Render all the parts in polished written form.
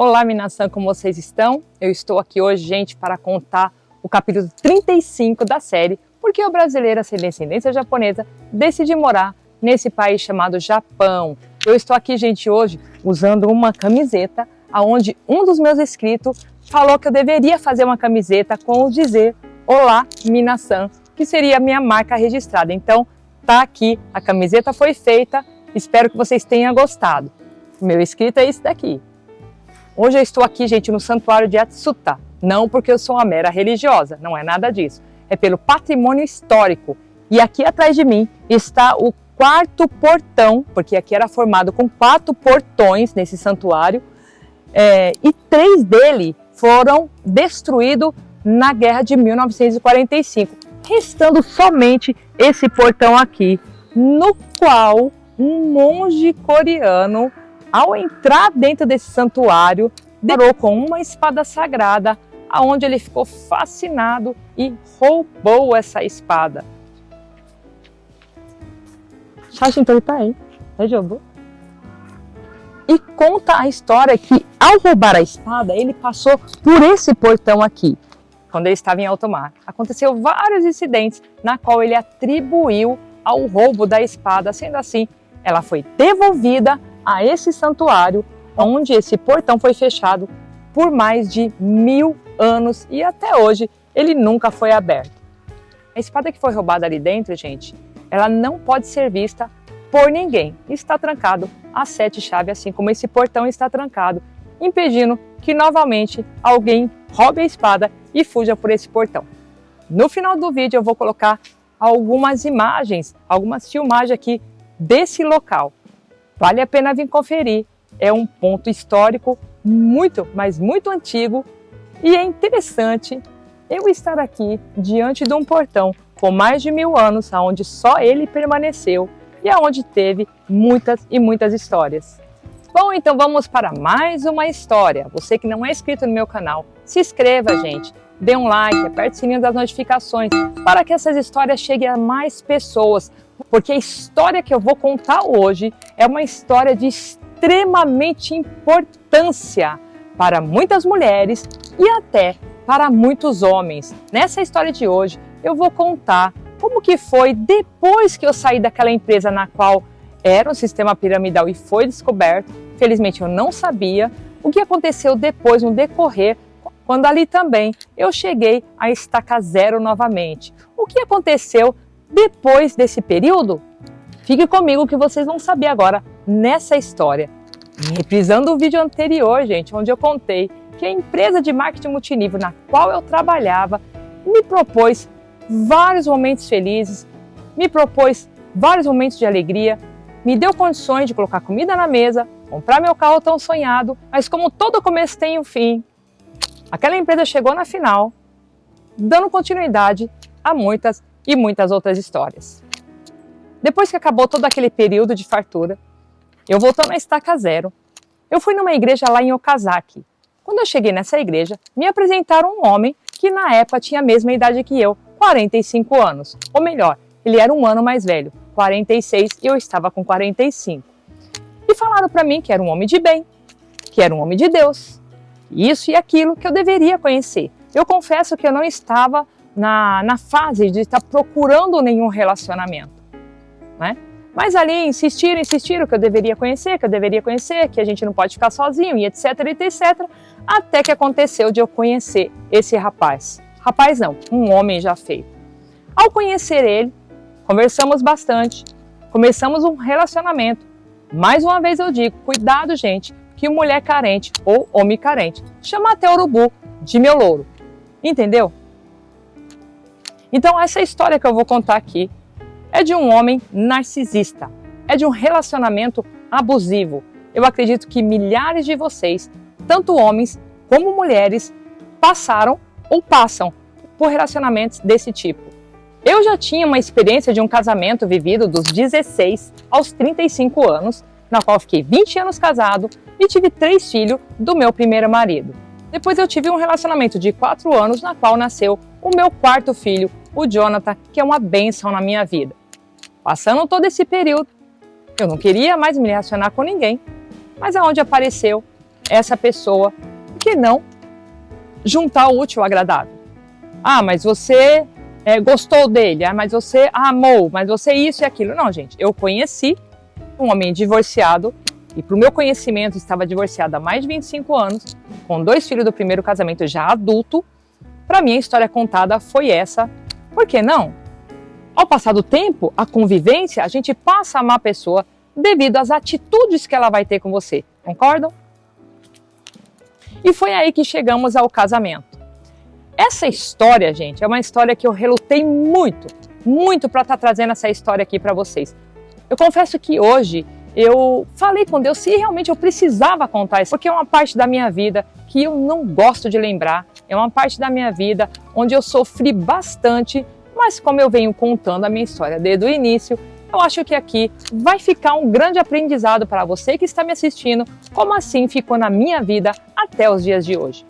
Olá, Minasan, como vocês estão? Eu estou aqui hoje, gente, para contar o capítulo 35 da série Porque o brasileiro sem descendência japonesa decide morar nesse país chamado Japão. Eu estou aqui, gente, hoje usando uma camiseta onde um dos meus inscritos falou que eu deveria fazer uma camiseta com o dizer Olá, Minasan, que seria a minha marca registrada. Então, tá aqui, a camiseta foi feita, espero que vocês tenham gostado. Meu inscrito é esse daqui. Hoje eu estou aqui, gente, no santuário de Atsuta. Não porque eu sou uma mera religiosa, não é nada disso. É pelo patrimônio histórico. E aqui atrás de mim está o quarto portão, porque aqui era formado com 4 portões nesse santuário, e 3 dele foram destruídos na Guerra de 1945, restando somente esse portão aqui, no qual um monge coreano, ao entrar dentro desse santuário, deparou com uma espada sagrada, aonde ele ficou fascinado e roubou essa espada. E conta a história que, ao roubar a espada, ele passou por esse portão aqui, quando ele estava em alto mar. Aconteceu vários incidentes na qual ele atribuiu ao roubo da espada, sendo assim, ela foi devolvida a esse santuário, onde esse portão foi fechado por mais de 1000 anos e até hoje ele nunca foi aberto. A espada que foi roubada ali dentro, gente, ela não pode ser vista por ninguém. Está trancado a 7 chaves, assim como esse portão está trancado, impedindo que novamente alguém roube a espada e fuja por esse portão. No final do vídeo eu vou colocar algumas imagens, algumas filmagens aqui desse local. Vale a pena vir conferir. É um ponto histórico muito, mas muito antigo e é interessante eu estar aqui diante de um portão com mais de 1000 anos, onde só ele permaneceu e aonde teve muitas e muitas histórias. Bom, então vamos para mais uma história. Você que não é inscrito no meu canal, se inscreva, gente. Dê um like, aperte o sininho das notificações para que essas histórias cheguem a mais pessoas. Porque a história que eu vou contar hoje é uma história de extremamente importância para muitas mulheres e até para muitos homens. Nessa história de hoje eu vou contar como que foi depois que eu saí daquela empresa na qual era um sistema piramidal e foi descoberto. Felizmente eu não sabia o que aconteceu depois no decorrer, quando ali também eu cheguei à estaca zero novamente. O que aconteceu depois desse período? Fique comigo que vocês vão saber agora nessa história. Reprisando o vídeo anterior, gente, onde eu contei que a empresa de marketing multinível na qual eu trabalhava me propôs vários momentos felizes, me propôs vários momentos de alegria, me deu condições de colocar comida na mesa, comprar meu carro tão sonhado, mas como todo começo tem um fim, aquela empresa chegou na final, dando continuidade a muitas e muitas outras histórias. Depois que acabou todo aquele período de fartura, eu voltando à estaca zero, eu fui numa igreja lá em Okazaki. Quando eu cheguei nessa igreja, me apresentaram um homem que na época tinha a mesma idade que eu, 45 anos. Ou melhor, ele era um ano mais velho, 46, e eu estava com 45. E falaram para mim que era um homem de bem, que era um homem de Deus, isso e aquilo que eu deveria conhecer. Eu confesso que eu não estava na fase de estar procurando nenhum relacionamento, né? Mas ali insistiram que eu deveria conhecer, que a gente não pode ficar sozinho e etc, etc, até que aconteceu de eu conhecer esse rapaz. Rapaz não, um homem já feito. Ao conhecer ele, conversamos bastante, começamos um relacionamento. Mais uma vez eu digo, cuidado, gente, que mulher carente ou homem carente chama até urubu de meu louro. Entendeu? Então essa história que eu vou contar aqui é de um homem narcisista, é de um relacionamento abusivo. Eu acredito que milhares de vocês, tanto homens como mulheres, passaram ou passam por relacionamentos desse tipo. Eu já tinha uma experiência de um casamento vivido dos 16 aos 35 anos, na qual fiquei 20 anos casado e tive 3 filhos do meu primeiro marido. Depois eu tive um relacionamento de 4 anos, na qual nasceu o meu 4º filho, o Jonathan, que é uma bênção na minha vida. Passando todo esse período, eu não queria mais me relacionar com ninguém, mas aonde apareceu essa pessoa, por que não juntar o útil ao agradável? Ah, mas você gostou dele, mas você amou, mas você isso e aquilo. Não, gente, eu conheci um homem divorciado e para o meu conhecimento estava divorciado há mais de 25 anos, com 2 filhos do primeiro casamento já adulto. Para mim a história contada foi essa. Por que não? Ao passar do tempo, a convivência, a gente passa a amar a pessoa devido às atitudes que ela vai ter com você. Concordam? E foi aí que chegamos ao casamento. Essa história, gente, é uma história que eu relutei muito para estar trazendo essa história aqui para vocês. Eu confesso que hoje eu falei com Deus se realmente eu precisava contar isso, porque é uma parte da minha vida que eu não gosto de lembrar, é uma parte da minha vida onde eu sofri bastante, mas como eu venho contando a minha história desde o início, eu acho que aqui vai ficar um grande aprendizado para você que está me assistindo, como assim ficou na minha vida até os dias de hoje.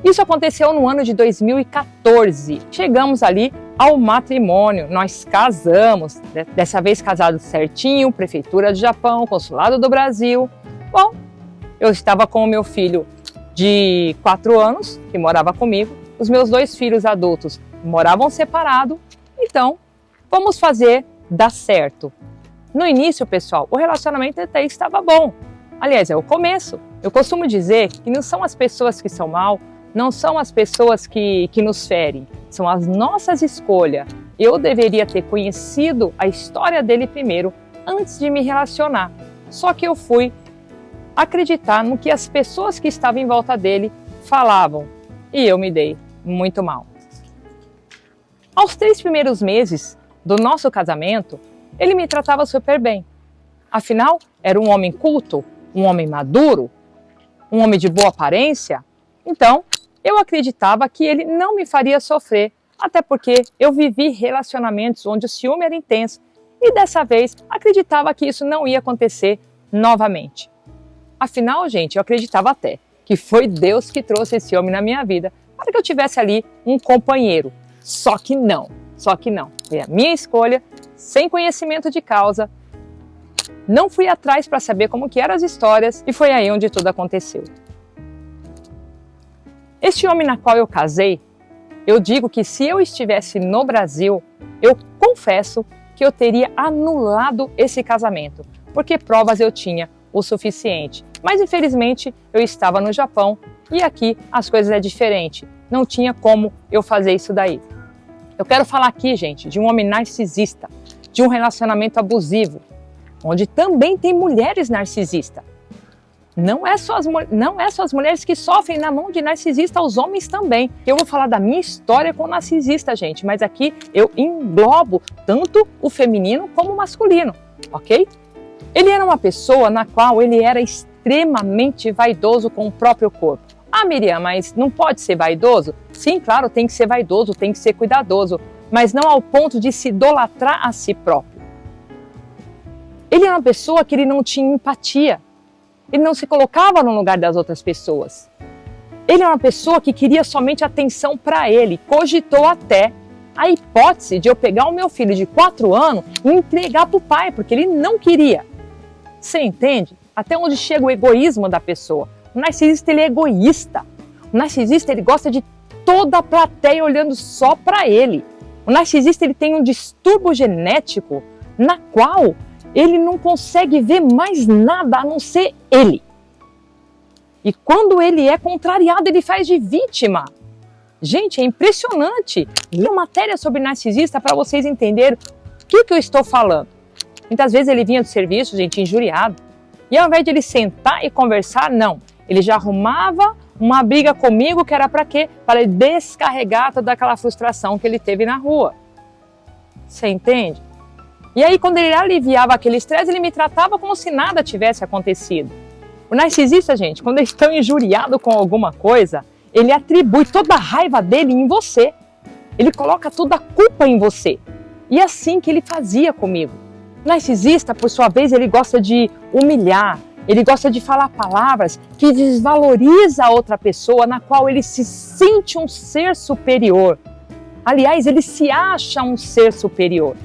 Isso aconteceu no ano de 2014. Chegamos ali ao matrimônio, nós casamos, dessa vez casados certinho, Prefeitura do Japão, Consulado do Brasil. Bom, eu estava com o meu filho de 4 anos, que morava comigo, os meus 2 filhos adultos moravam separados, então vamos fazer dar certo. No início, pessoal, o relacionamento até estava bom. Aliás, é o começo. Eu costumo dizer que não são as pessoas que são mal, não são as pessoas que nos ferem, são as nossas escolhas. Eu deveria ter conhecido a história dele primeiro, antes de me relacionar. Só que eu fui acreditar no que as pessoas que estavam em volta dele falavam, e eu me dei muito mal. Aos 3 primeiros meses do nosso casamento, ele me tratava super bem. Afinal, era um homem culto, um homem maduro, um homem de boa aparência. Então, eu acreditava que ele não me faria sofrer, até porque eu vivi relacionamentos onde o ciúme era intenso e dessa vez acreditava que isso não ia acontecer novamente. Afinal, gente, eu acreditava até que foi Deus que trouxe esse homem na minha vida para que eu tivesse ali um companheiro. Só que não. Foi a minha escolha, sem conhecimento de causa. Não fui atrás para saber como que eram as histórias e foi aí onde tudo aconteceu. Este homem na qual eu casei, eu digo que se eu estivesse no Brasil, eu confesso que eu teria anulado esse casamento, porque provas eu tinha o suficiente. Mas infelizmente eu estava no Japão e aqui as coisas é diferente. Não tinha como eu fazer isso daí. Eu quero falar aqui, gente, de um homem narcisista, de um relacionamento abusivo, onde também tem mulheres narcisistas. Não é só as mulheres que sofrem na mão de narcisista, os homens também. Eu vou falar da minha história com narcisista, gente, mas aqui eu englobo tanto o feminino como o masculino, ok? Ele era uma pessoa na qual ele era extremamente vaidoso com o próprio corpo. Ah, Miriam, mas não pode ser vaidoso? Sim, claro, tem que ser vaidoso, tem que ser cuidadoso, mas não ao ponto de se idolatrar a si próprio. Ele era uma pessoa que ele não tinha empatia. Ele não se colocava no lugar das outras pessoas. Ele é uma pessoa que queria somente atenção para ele. Cogitou até a hipótese de eu pegar o meu filho de 4 anos e entregar para o pai, porque ele não queria. Você entende? Até onde chega o egoísmo da pessoa. O narcisista, ele é egoísta. O narcisista, ele gosta de toda a plateia olhando só para ele. O narcisista, ele tem um distúrbio genético na qual ele não consegue ver mais nada a não ser ele. E quando ele é contrariado, ele faz de vítima. Gente, é impressionante. Li uma matéria sobre narcisista para vocês entenderem o que eu estou falando. Muitas vezes ele vinha do serviço, gente, injuriado. E ao invés de ele sentar e conversar, não. Ele já arrumava uma briga comigo que era para quê? Para ele descarregar toda aquela frustração que ele teve na rua. Você entende? E aí, quando ele aliviava aquele estresse, ele me tratava como se nada tivesse acontecido. O narcisista, gente, quando ele está injuriado com alguma coisa, ele atribui toda a raiva dele em você. Ele coloca toda a culpa em você. E é assim que ele fazia comigo. O narcisista, por sua vez, ele gosta de humilhar, ele gosta de falar palavras que desvaloriza a outra pessoa, na qual ele se sente um ser superior. Aliás, ele se acha um ser superior.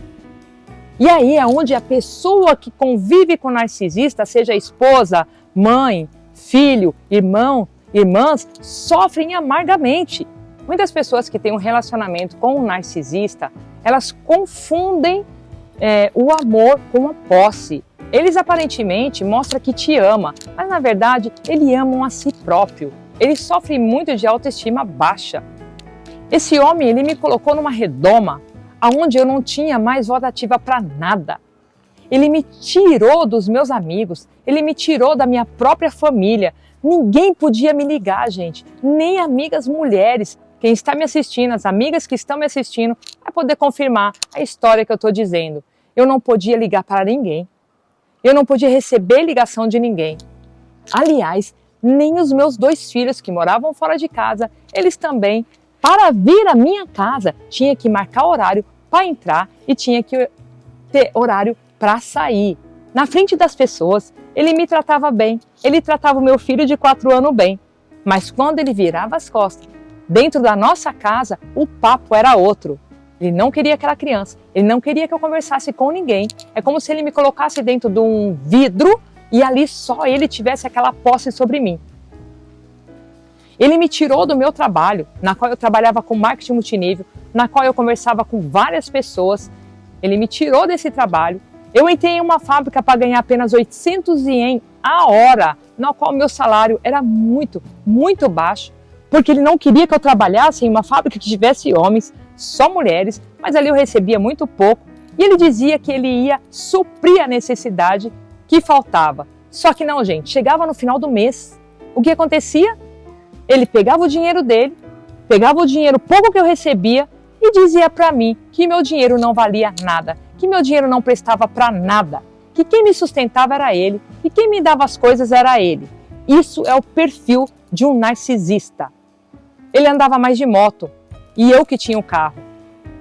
E aí é onde a pessoa que convive com o narcisista, seja esposa, mãe, filho, irmão, irmãs sofrem amargamente. Muitas pessoas que têm um relacionamento com um narcisista, elas confundem o amor com a posse. Eles aparentemente mostram que te ama, mas na verdade eles amam a si próprio. Eles sofrem muito de autoestima baixa. Esse homem, ele me colocou numa redoma onde eu não tinha mais voz ativa para nada. Ele me tirou dos meus amigos, ele me tirou da minha própria família. Ninguém podia me ligar, gente, nem amigas mulheres. Quem está me assistindo, as amigas que estão me assistindo, vai poder confirmar a história que eu estou dizendo. Eu não podia ligar para ninguém. Eu não podia receber ligação de ninguém. Aliás, nem os meus 2 filhos que moravam fora de casa, eles também, para vir à minha casa, tinha que marcar horário para entrar e tinha que ter horário para sair. Na frente das pessoas, ele me tratava bem, ele tratava o meu filho de 4 anos bem. Mas quando ele virava as costas, dentro da nossa casa, o papo era outro. Ele não queria aquela criança, ele não queria que eu conversasse com ninguém. É como se ele me colocasse dentro de um vidro e ali só ele tivesse aquela posse sobre mim. Ele me tirou do meu trabalho, na qual eu trabalhava com marketing multinível, na qual eu conversava com várias pessoas. Ele me tirou desse trabalho. Eu entrei em uma fábrica para ganhar apenas 800 ien a hora, na qual meu salário era muito, muito baixo, porque ele não queria que eu trabalhasse em uma fábrica que tivesse homens, só mulheres, mas ali eu recebia muito pouco. E ele dizia que ele ia suprir a necessidade que faltava. Só que não, gente, chegava no final do mês, o que acontecia? Ele pegava o dinheiro dele, pegava o dinheiro pouco que eu recebia e dizia para mim que meu dinheiro não valia nada, que meu dinheiro não prestava para nada, que quem me sustentava era ele e quem me dava as coisas era ele. Isso é o perfil de um narcisista. Ele andava mais de moto e eu que tinha o carro.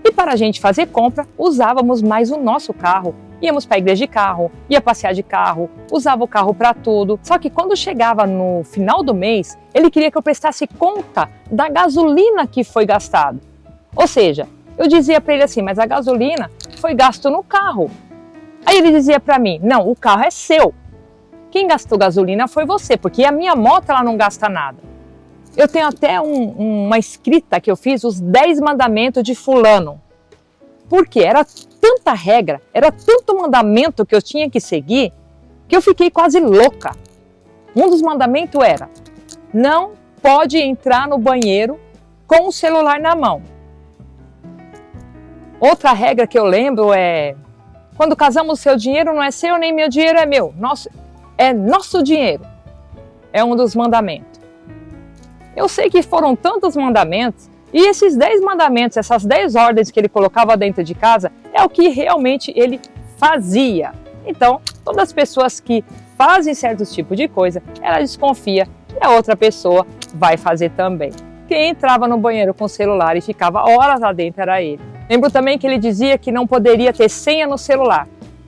E para a gente fazer compra, usávamos mais o nosso carro. Íamos para a igreja de carro, ia passear de carro, usava o carro para tudo. Só que quando chegava no final do mês, ele queria que eu prestasse conta da gasolina que foi gastada. Ou seja, eu dizia para ele assim, mas a gasolina foi gasto no carro. Aí ele dizia para mim, não, o carro é seu. Quem gastou gasolina foi você, porque a minha moto ela não gasta nada. Eu tenho até uma escrita que eu fiz, os 10 mandamentos de fulano. Porque era tanta regra, era tanto mandamento que eu tinha que seguir, que eu fiquei quase louca. Um dos mandamentos era, não pode entrar no banheiro com o celular na mão. Outra regra que eu lembro é, quando casamos, seu dinheiro não é seu, nem meu dinheiro é meu. É nosso dinheiro. É um dos mandamentos. Eu sei que foram tantos mandamentos, e esses 10 mandamentos, essas 10 ordens que ele colocava dentro de casa, é o que realmente ele fazia. Então, todas as pessoas que fazem certos tipos de coisa, ela desconfia que a outra pessoa vai fazer também. Quem entrava no banheiro com o celular e ficava horas lá dentro era ele. Lembro também que ele dizia que não poderia ter senha no celular.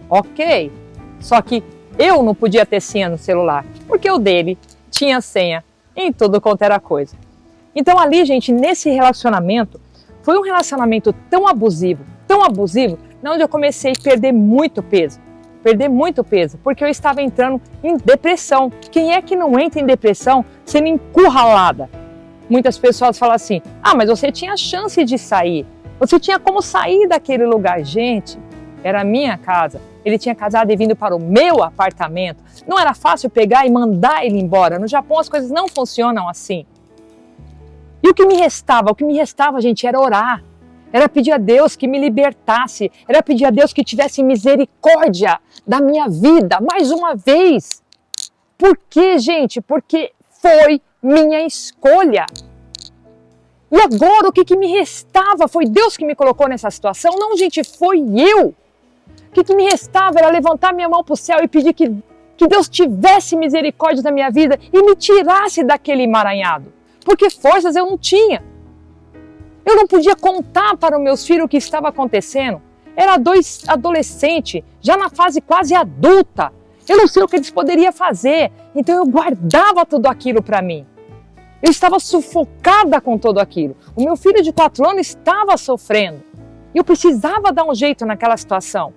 Ok, só que eu não podia ter senha no celular, porque o dele tinha senha em tudo quanto era coisa. Então ali, gente, nesse relacionamento, foi um relacionamento tão abusivo, onde eu comecei a perder muito peso, porque eu estava entrando em depressão. Quem é que não entra em depressão sendo encurralada? Muitas pessoas falam assim, mas você tinha chance de sair, você tinha como sair daquele lugar. Gente, era a minha casa, ele tinha casado e vindo para o meu apartamento. Não era fácil pegar e mandar ele embora. No Japão as coisas não funcionam assim. E o que me restava, gente, era orar. Era pedir a Deus que me libertasse. Era pedir a Deus que tivesse misericórdia da minha vida, mais uma vez. Por quê, gente? Porque foi minha escolha. E agora o que me restava? Foi Deus que me colocou nessa situação? Não, gente, foi eu. O que me restava era levantar minha mão para o céu e pedir que Deus tivesse misericórdia da minha vida e me tirasse daquele emaranhado. Porque forças eu não tinha. Eu não podia contar para os meus filhos o que estava acontecendo. Era 2 adolescentes, já na fase quase adulta. Eu não sei o que eles poderiam fazer. Então eu guardava tudo aquilo para mim. Eu estava sufocada com tudo aquilo. O meu filho de 4 anos estava sofrendo. E eu precisava dar um jeito naquela situação.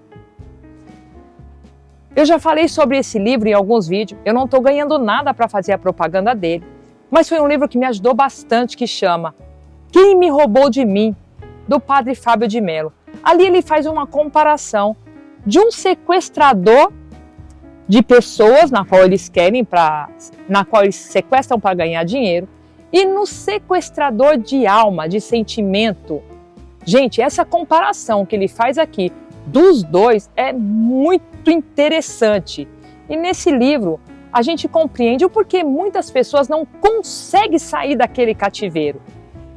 Eu já falei sobre esse livro em alguns vídeos, eu não estou ganhando nada para fazer a propaganda dele, mas foi um livro que me ajudou bastante, que chama Quem Me Roubou de Mim, do Padre Fábio de Mello. Ali ele faz uma comparação de um sequestrador de pessoas na qual eles sequestram para ganhar dinheiro, e no sequestrador de alma, de sentimento. Gente, essa comparação que ele faz aqui dos dois é muito interessante. E nesse livro a gente compreende o porquê muitas pessoas não conseguem sair daquele cativeiro.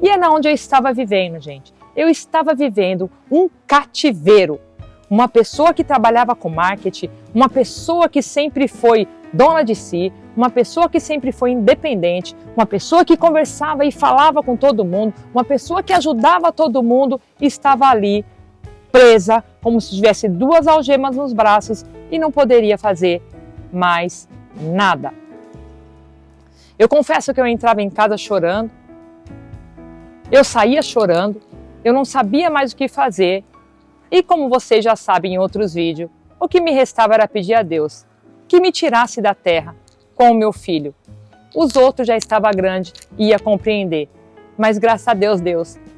E é na onde eu estava vivendo, gente. Eu estava vivendo um cativeiro. Uma pessoa que trabalhava com marketing, uma pessoa que sempre foi dona de si, uma pessoa que sempre foi independente, uma pessoa que conversava e falava com todo mundo, uma pessoa que ajudava todo mundo, estava ali presa, como se tivesse duas algemas nos braços e não poderia fazer mais nada. Eu confesso que eu entrava em casa chorando, eu saía chorando, eu não sabia mais o que fazer. E como vocês já sabem em outros vídeos, o que me restava era pedir a Deus que me tirasse da terra com o meu filho. Os outros já estavam grandes e ia compreender. Mas graças a Deus,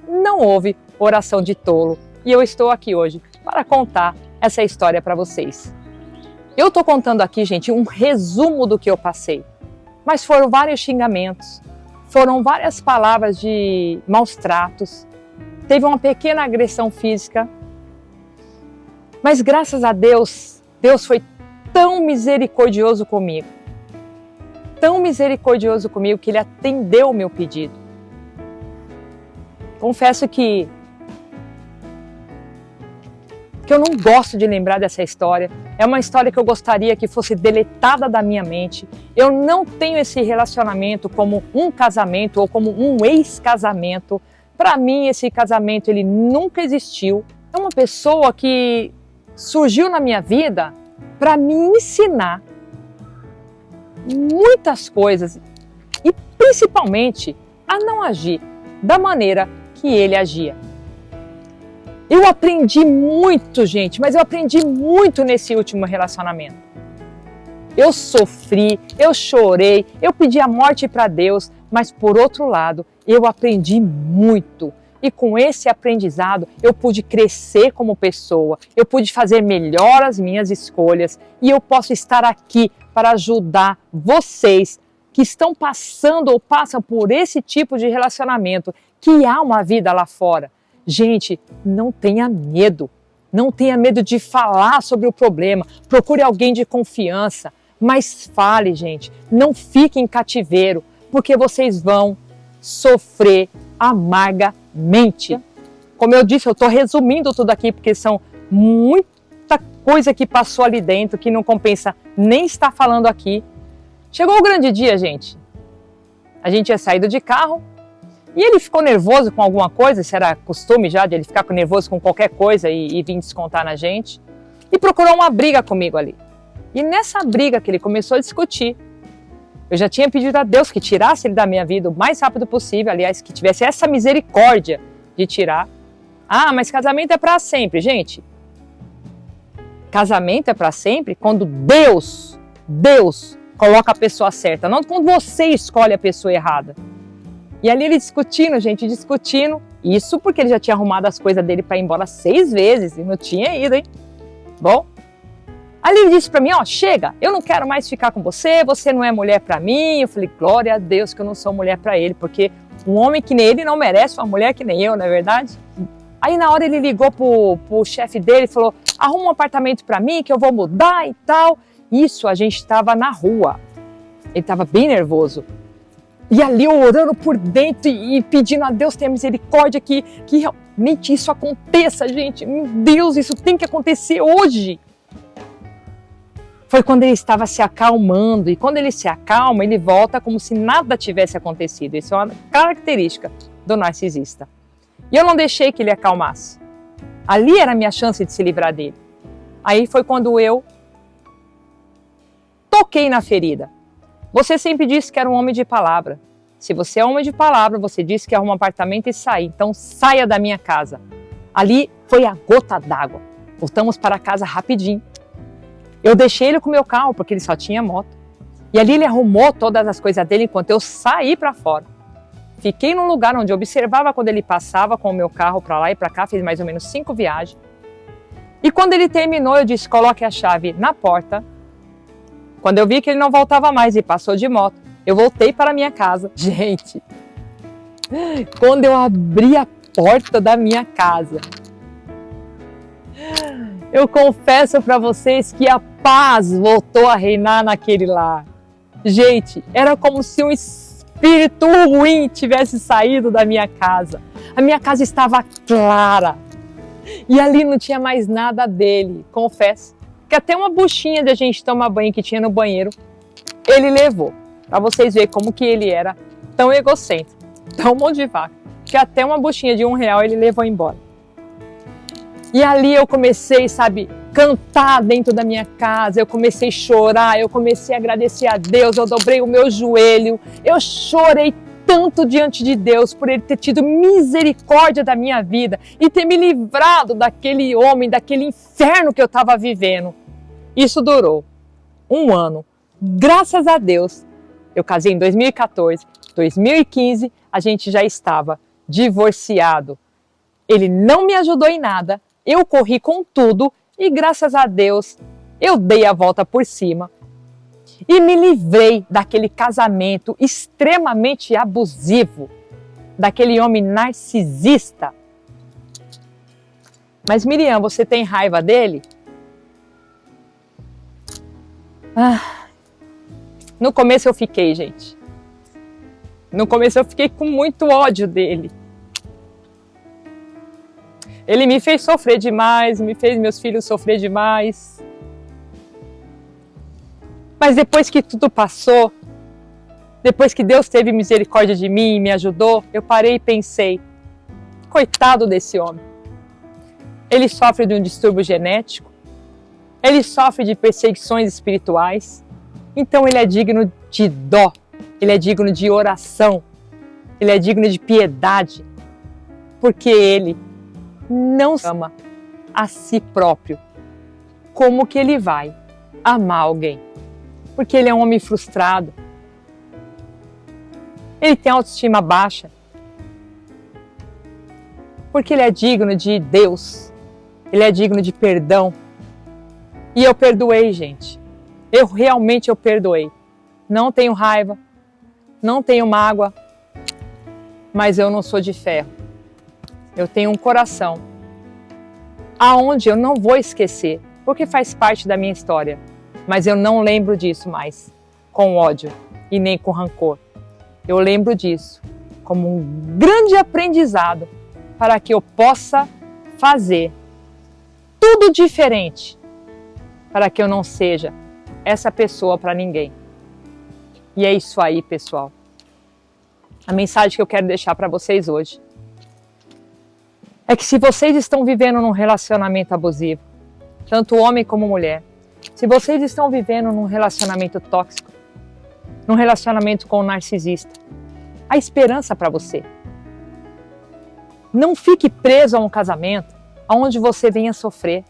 não houve oração de tolo. E eu estou aqui hoje para contar essa história para vocês. Eu estou contando aqui, gente, um resumo do que eu passei. Mas foram vários xingamentos, foram várias palavras de maus tratos, teve uma pequena agressão física. Mas graças a Deus, Deus foi tão misericordioso comigo. Tão misericordioso comigo que Ele atendeu o meu pedido. Confesso que eu não gosto de lembrar dessa história. É uma história que eu gostaria que fosse deletada da minha mente. Eu não tenho esse relacionamento como um casamento ou como um ex-casamento. Para mim, esse casamento ele nunca existiu. É uma pessoa que surgiu na minha vida para me ensinar muitas coisas e principalmente a não agir da maneira que ele agia. Eu aprendi muito, gente, mas eu aprendi muito nesse último relacionamento. Eu sofri, eu chorei, eu pedi a morte para Deus, mas por outro lado, eu aprendi muito. E com esse aprendizado, eu pude crescer como pessoa, eu pude fazer melhor as minhas escolhas e eu posso estar aqui para ajudar vocês que estão passando ou passam por esse tipo de relacionamento, que há uma vida lá fora. Gente, não tenha medo. Não tenha medo de falar sobre o problema. Procure alguém de confiança. Mas fale, gente. Não fique em cativeiro, porque vocês vão sofrer amargamente. Como eu disse, eu estou resumindo tudo aqui, porque são muita coisa que passou ali dentro, que não compensa nem estar falando aqui. Chegou o grande dia, gente. A gente tinha saído de carro, e ele ficou nervoso com alguma coisa, se era costume já de ele ficar nervoso com qualquer coisa e vir descontar na gente, e procurou uma briga comigo ali. E nessa briga que ele começou a discutir, eu já tinha pedido a Deus que tirasse ele da minha vida o mais rápido possível, aliás, que tivesse essa misericórdia de tirar. Ah, mas casamento é para sempre, gente. Casamento é para sempre quando Deus coloca a pessoa certa, não quando você escolhe a pessoa errada. E ali ele discutindo, gente, discutindo. Isso porque ele já tinha arrumado as coisas dele para ir embora 6 vezes e não tinha ido, hein? Bom, ali ele disse para mim, ó, chega, eu não quero mais ficar com você, você não é mulher para mim. Eu falei, glória a Deus que eu não sou mulher para ele, porque um homem que nem ele não merece uma mulher que nem eu, não é verdade? Aí na hora ele ligou pro chefe dele e falou, arruma um apartamento para mim que eu vou mudar e tal. Isso, a gente estava na rua. Ele estava bem nervoso. E ali eu orando por dentro e pedindo a Deus ter misericórdia que realmente isso aconteça, gente. Meu Deus, isso tem que acontecer hoje. Foi quando ele estava se acalmando. E quando ele se acalma, ele volta como se nada tivesse acontecido. Isso é uma característica do narcisista. E eu não deixei que ele acalmasse. Ali era a minha chance de se livrar dele. Aí foi quando eu toquei na ferida. Você sempre disse que era um homem de palavra. Se você é homem de palavra, você disse que arruma um apartamento e sai. Então saia da minha casa. Ali foi a gota d'água. Voltamos para casa rapidinho. Eu deixei ele com o meu carro, porque ele só tinha moto. E ali ele arrumou todas as coisas dele enquanto eu saí para fora. Fiquei num lugar onde eu observava quando ele passava com o meu carro para lá e para cá, fiz mais ou menos 5 viagens. E quando ele terminou, eu disse, coloque a chave na porta. Quando eu vi que ele não voltava mais e passou de moto, eu voltei para a minha casa. Gente, quando eu abri a porta da minha casa, eu confesso para vocês que a paz voltou a reinar naquele lar. Gente, era como se um espírito ruim tivesse saído da minha casa. A minha casa estava clara. E ali não tinha mais nada dele, confesso. Que até uma buchinha de a gente tomar banho que tinha no banheiro, ele levou. Para vocês verem como que ele era tão egocêntrico, tão mão de vaca, que até uma buchinha de R$1 ele levou embora. E ali eu comecei, sabe, cantar dentro da minha casa, eu comecei a chorar, eu comecei a agradecer a Deus, eu dobrei o meu joelho, eu chorei tanto diante de Deus por Ele ter tido misericórdia da minha vida e ter me livrado daquele homem, daquele inferno que eu estava vivendo. Isso durou 1 ano. Graças a Deus, eu casei em 2014, 2015 a gente já estava divorciado. Ele não me ajudou em nada, eu corri com tudo e graças a Deus eu dei a volta por cima. E me livrei daquele casamento extremamente abusivo, daquele homem narcisista. Mas Miriam, você tem raiva dele? No começo eu fiquei, gente. No começo eu fiquei com muito ódio dele. Ele me fez sofrer demais, me fez meus filhos sofrer demais. Mas depois que tudo passou, depois que Deus teve misericórdia de mim e me ajudou, eu parei e pensei, coitado desse homem. Ele sofre de um distúrbio genético, ele sofre de perseguições espirituais, então ele é digno de dó, ele é digno de oração, ele é digno de piedade, porque ele não ama a si próprio. Como que ele vai amar alguém? Porque ele é um homem frustrado. Ele tem autoestima baixa. Porque ele é digno de Deus. Ele é digno de perdão. E eu perdoei, gente. Eu perdoei. Não tenho raiva. Não tenho mágoa. Mas eu não sou de ferro. Eu tenho um coração aonde eu não vou esquecer, porque faz parte da minha história. Mas eu não lembro disso mais com ódio e nem com rancor. Eu lembro disso como um grande aprendizado para que eu possa fazer tudo diferente, para que eu não seja essa pessoa para ninguém. E é isso aí, pessoal. A mensagem que eu quero deixar para vocês hoje é que se vocês estão vivendo num relacionamento abusivo, tanto homem como mulher, se vocês estão vivendo num relacionamento tóxico, num relacionamento com um narcisista, há esperança para você. Não fique preso a um casamento onde você venha sofrer,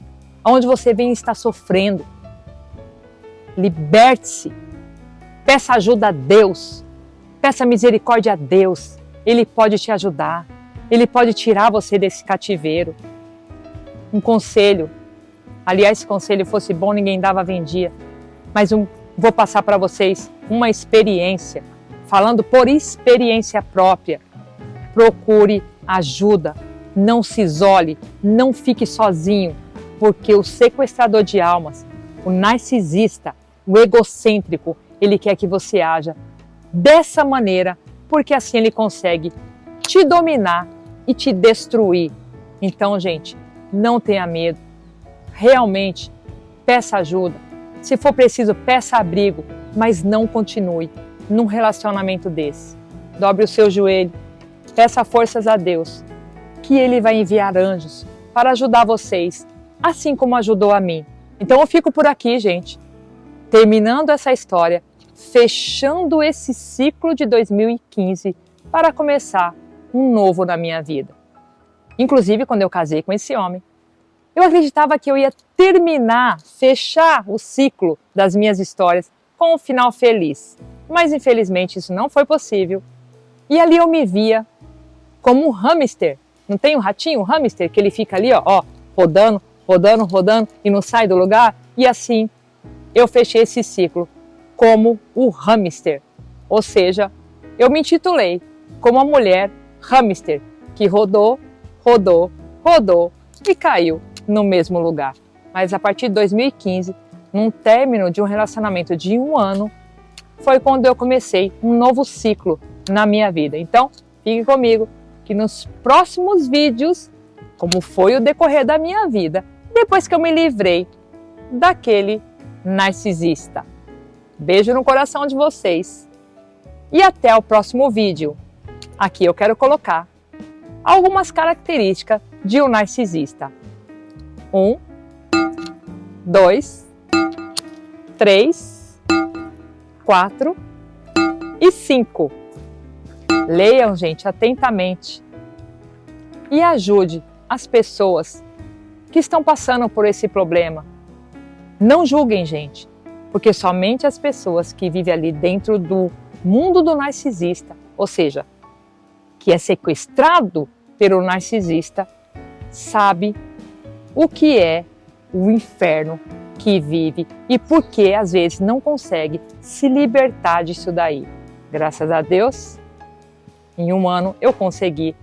onde você venha estar sofrendo. Liberte-se, peça ajuda a Deus, peça misericórdia a Deus. Ele pode te ajudar, Ele pode tirar você desse cativeiro. Um conselho, aliás, se conselho fosse bom, ninguém dava, vendia. Mas vou passar para vocês uma experiência, falando por experiência própria. Procure ajuda, não se isole, não fique sozinho, porque o sequestrador de almas, o narcisista, o egocêntrico, ele quer que você haja dessa maneira, porque assim ele consegue te dominar e te destruir. Então, gente, não tenha medo. Realmente, peça ajuda. Se for preciso, peça abrigo, mas não continue num relacionamento desse. Dobre o seu joelho, peça forças a Deus, que Ele vai enviar anjos para ajudar vocês, assim como ajudou a mim. Então eu fico por aqui, gente, terminando essa história, fechando esse ciclo de 2015 para começar um novo na minha vida. Inclusive, quando eu casei com esse homem, Eu acreditava que eu ia terminar, fechar o ciclo das minhas histórias com um final feliz. Mas infelizmente isso não foi possível. E ali eu me via como um hamster. Não tem um ratinho, um hamster, que ele fica ali, ó, rodando, rodando, rodando e não sai do lugar? E assim eu fechei esse ciclo como o hamster. Ou seja, eu me intitulei como a mulher hamster que rodou, rodou, rodou e caiu no mesmo lugar. Mas a partir de 2015, num término de um relacionamento de 1 ano, foi quando eu comecei um novo ciclo na minha vida. Então, fique comigo que nos próximos vídeos, como foi o decorrer da minha vida, depois que eu me livrei daquele narcisista. Beijo no coração de vocês e até o próximo vídeo. Aqui eu quero colocar algumas características de um narcisista. 1, 2, 3, 4 e 5. Leiam, gente, atentamente e ajude as pessoas que estão passando por esse problema. Não julguem, gente, porque somente as pessoas que vivem ali dentro do mundo do narcisista, ou seja, que é sequestrado pelo narcisista, sabe o que é o inferno que vive e por que às vezes não consegue se libertar disso daí. Graças a Deus, em 1 ano eu consegui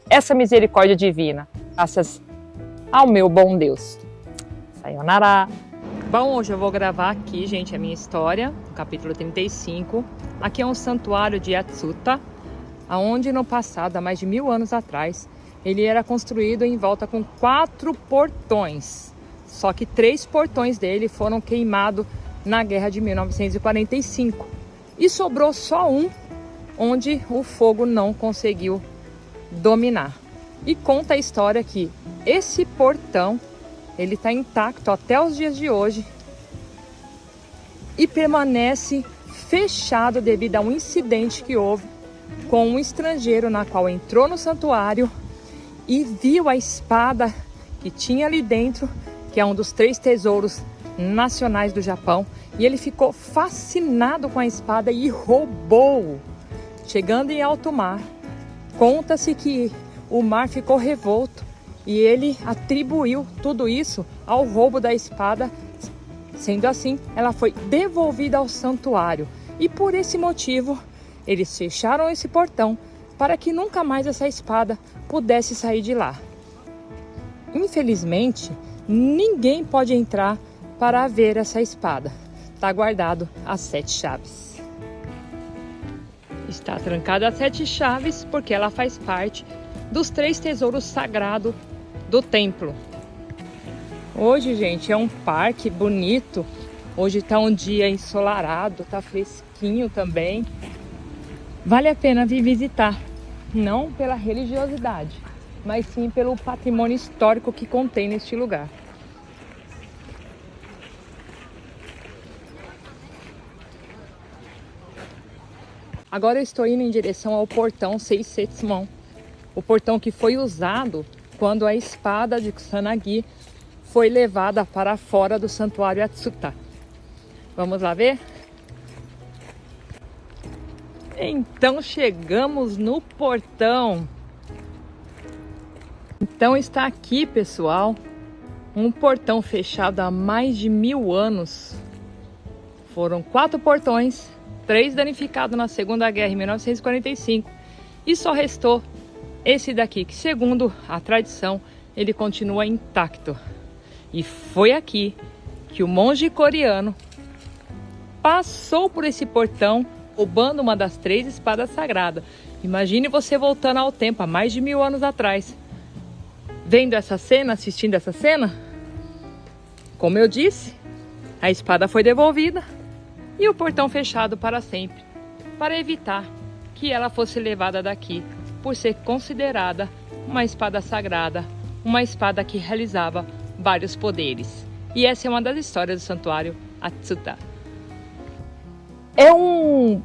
essa misericórdia divina, graças ao meu bom Deus. Sayonara! Bom, hoje eu vou gravar aqui, gente, a minha história, no capítulo 35. Aqui é um santuário de Atsuta, onde no passado, há mais de 1000 anos atrás, ele era construído em volta com 4 portões. Só que 3 portões dele foram queimados na guerra de 1945. E sobrou só um, onde o fogo não conseguiu dominar. E conta a história que esse portão, ele está intacto até os dias de hoje e permanece fechado devido a um incidente que houve com um estrangeiro na qual entrou no santuário e viu a espada que tinha ali dentro, que é um dos 3 tesouros nacionais do Japão, e ele ficou fascinado com a espada e roubou. Chegando em alto mar, conta-se que o mar ficou revolto e ele atribuiu tudo isso ao roubo da espada. Sendo assim, ela foi devolvida ao santuário e por esse motivo eles fecharam esse portão para que nunca mais essa espada pudesse sair de lá. Infelizmente, ninguém pode entrar para ver essa espada. Está guardado as 7 chaves. Está trancada as 7 chaves porque ela faz parte dos 3 tesouros sagrados do templo. Hoje, gente, é um parque bonito. Hoje está um dia ensolarado, está fresquinho também. Vale a pena vir visitar. Não pela religiosidade, mas sim pelo patrimônio histórico que contém neste lugar. Agora eu estou indo em direção ao portão Seisetsuman, o portão que foi usado quando a espada de Kusanagi foi levada para fora do santuário Atsuta. Vamos lá ver? Então chegamos no portão. Então está aqui, pessoal, um portão fechado há mais de 1000 anos. Foram 4 portões, 3 danificados na Segunda Guerra em 1945 e só restou esse daqui, que segundo a tradição, ele continua intacto. E foi aqui que o monge coreano passou por esse portão roubando uma das 3 espadas sagradas. Imagine você voltando ao tempo, há mais de 1000 anos atrás, vendo essa cena, assistindo essa cena. Como eu disse, a espada foi devolvida e o portão fechado para sempre, para evitar que ela fosse levada daqui, por ser considerada uma espada sagrada, uma espada que realizava vários poderes. E essa é uma das histórias do santuário Atsuta. É um...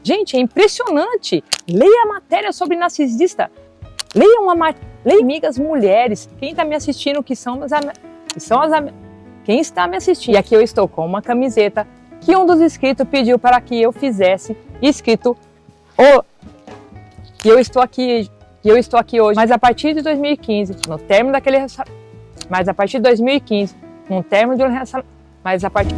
Gente, é impressionante Leia a matéria sobre narcisista. Leia leia amigas mulheres. Quem está me assistindo que são quem está me assistindo. E aqui eu estou com uma camiseta que um dos inscritos pediu para que eu fizesse, escrito e eu estou aqui hoje, mas a partir de 2015, no término daquele mas a partir de 2015, no término de um mas a partir